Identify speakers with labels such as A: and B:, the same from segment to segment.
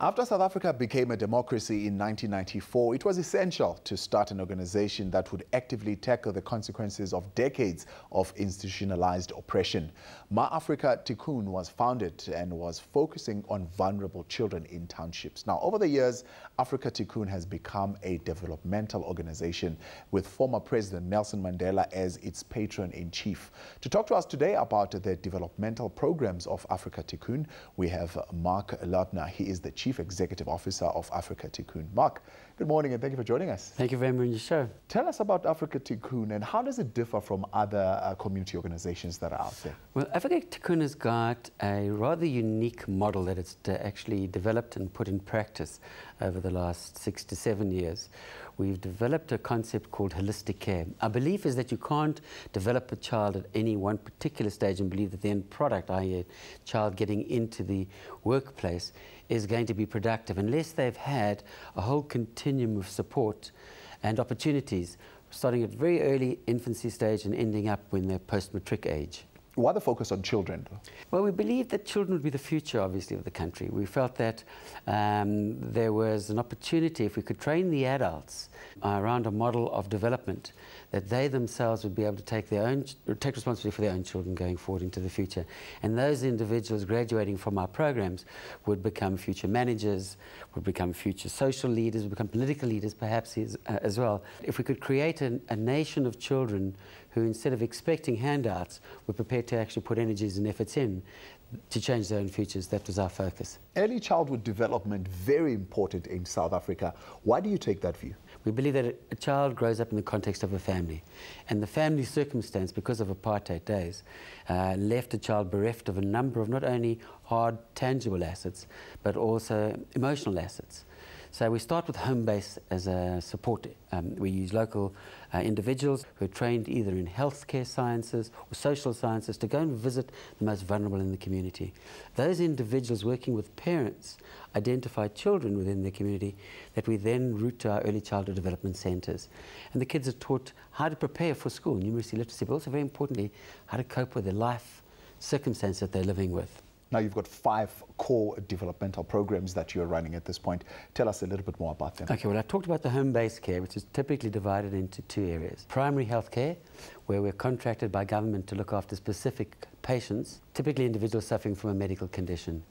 A: After South Africa became a democracy in 1994, it was essential to start an organization that would actively tackle the consequences of decades of institutionalized oppression. Ma-Africa Tikkun was founded and was focusing on vulnerable children in townships. Now, over the years, Africa Tikkun has become a developmental organization with former President Nelson Mandela as its patron-in-chief. To talk to us today about the developmental programs of Africa Tikkun, we have Marc. He is the Chief Executive Officer of Africa Tikkun. Marc, good morning and thank you for joining us.
B: Thank you very much for your show.
A: Tell us about Africa Tikkun and how does it differ from other community organizations that are out there?
B: Well, Africa Tikkun has got a rather unique model that it's actually developed and put in practice over the last 6 to 7 years. We've developed a concept called holistic care. Our belief is that you can't develop a child at any one particular stage and believe that the end product, i.e. a child getting into the workplace, is going to be productive unless they've had a whole continuum of support and opportunities, starting at very early infancy stage and ending up when they're post-matric age.
A: Why the focus on children?
B: Well, we believe that children would be the future, obviously, of the country. We felt that there was an opportunity, if we could train the adults around a model of development, that they themselves would be able to take responsibility for their own children going forward into the future. And those individuals graduating from our programs would become future managers, would become future social leaders, would become political leaders perhaps as well. If we could create a nation of children who, instead of expecting handouts, were prepared to actually put energies and efforts in to change their own futures, that was our focus.
A: Early childhood development, very important in South Africa. Why do you take that view?
B: We believe that a child grows up in the context of a family, and the family circumstance, because of apartheid days, left a child bereft of a number of not only hard, tangible assets, but also emotional assets. So we start with home base as a support. We use local individuals who are trained either in healthcare sciences or social sciences to go and visit the most vulnerable in the community. Those individuals, working with parents, identify children within the community that we then route to our early childhood development centres. And the kids are taught how to prepare for school, numeracy, literacy, but also very importantly, how to cope with the life circumstance that they're living with.
A: Now you've got 5 core developmental programs that you're running at this point. Tell us a little bit more about them.
B: Okay, well, I talked about the home-based care, which is typically divided into 2 areas. Primary health care, where we're contracted by government to look after specific patients, typically individuals suffering from a medical condition.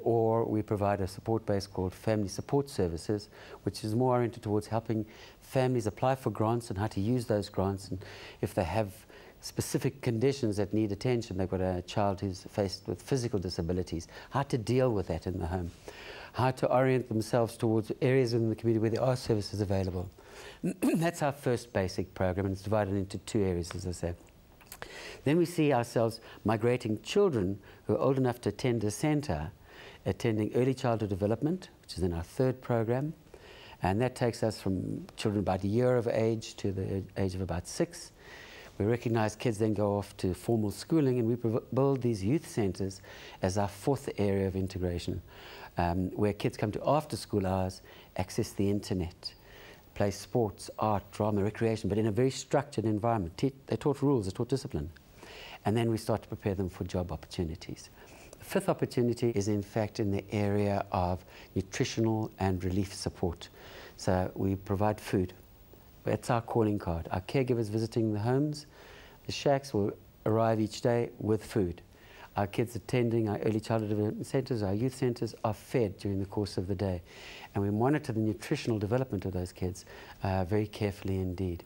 B: Or we provide a support base called family support services, which is more oriented towards helping families apply for grants and how to use those grants, and if they have specific conditions that need attention, they've got a child who's faced with physical disabilities, how to deal with that in the home, how to orient themselves towards areas in the community where there are services available. That's our first basic program, and it's divided into 2 areas, as I said. Then we see ourselves migrating children who are old enough to attend a centre, attending early childhood development, which is in our 3rd program, and that takes us from children about a year of age to the age of about 6. We recognise kids then go off to formal schooling, and we build these youth centres as our 4th area of integration, where kids come to after school hours, access the internet, play sports, art, drama, recreation, but in a very structured environment. They're taught rules, they're taught discipline. And then we start to prepare them for job opportunities. The 5th opportunity is in fact in the area of nutritional and relief support. So we provide food. That's our calling card. Our caregivers visiting the homes, the shacks will arrive each day with food. Our kids attending our early childhood development centres, our youth centres, are fed during the course of the day. And we monitor the nutritional development of those kids very carefully indeed.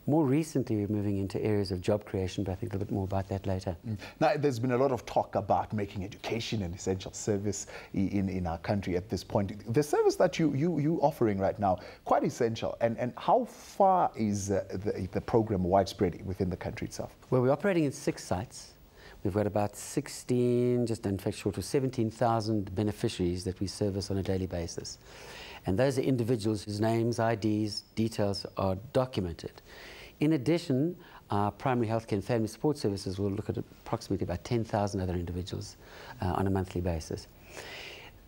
B: More recently, we're moving into areas of job creation, but I think a little bit more about that later.
A: Now, there's been a lot of talk about making education an essential service in our country at this point. The service that you offering right now, quite essential. And how far is the program widespread within the country itself?
B: Well, we're operating in 6 sites. We've got about 16, just in fact short of 17,000 beneficiaries that we service on a daily basis. And those are individuals whose names, IDs, details are documented. In addition, our primary healthcare and family support services will look at approximately about 10,000 other individuals on a monthly basis.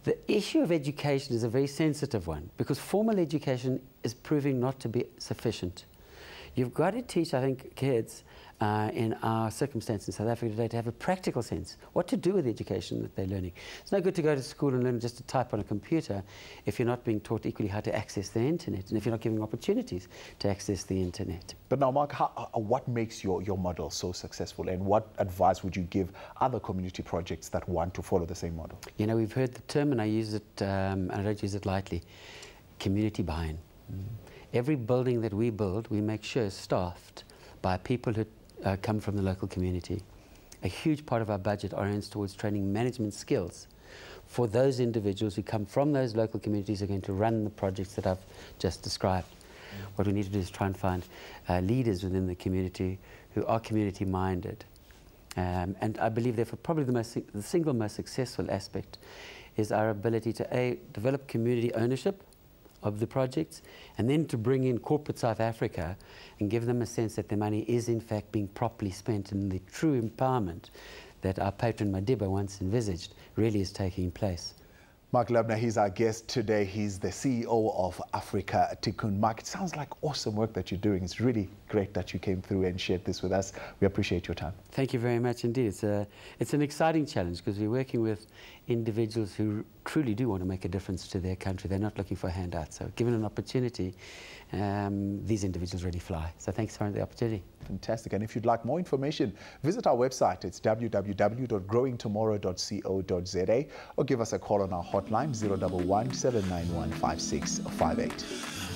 B: The issue of education is a very sensitive one because formal education is proving not to be sufficient. You've got to teach, I think, kids in our circumstances in South Africa today to have a practical sense, what to do with the education that they're learning. It's no good to go to school and learn just to type on a computer if you're not being taught equally how to access the internet, and if you're not giving opportunities to access the internet.
A: But now, Mark, what makes your model so successful, and what advice would you give other community projects that want to follow the same model?
B: You know, we've heard the term, and I use it, and I don't use it lightly, community buy-in. Every building that we build, we make sure is staffed by people who come from the local community. A huge part of our budget orients towards training management skills for those individuals who come from those local communities who are going to run the projects that I've just described. What we need to do is try and find leaders within the community who are community-minded. And I believe, therefore, probably the single most successful aspect is our ability to develop community ownership of the projects, and then to bring in corporate South Africa and give them a sense that their money is in fact being properly spent, and the true empowerment that our patron Madiba once envisaged really is taking place.
A: Marc Loebner, he's our guest today. He's the CEO of Africa Tikkun. Marc, it sounds like awesome work that you're doing. It's really great that you came through and shared this with us. We appreciate your time.
B: Thank you very much indeed. It's an exciting challenge because we're working with individuals who truly do want to make a difference to their country. They're not looking for handouts. So given an opportunity, these individuals really fly. So thanks for the opportunity.
A: Fantastic. And if you'd like more information, visit our website. It's www.growingtomorrow.co.za, or give us a call on our hotline 011 791 5658.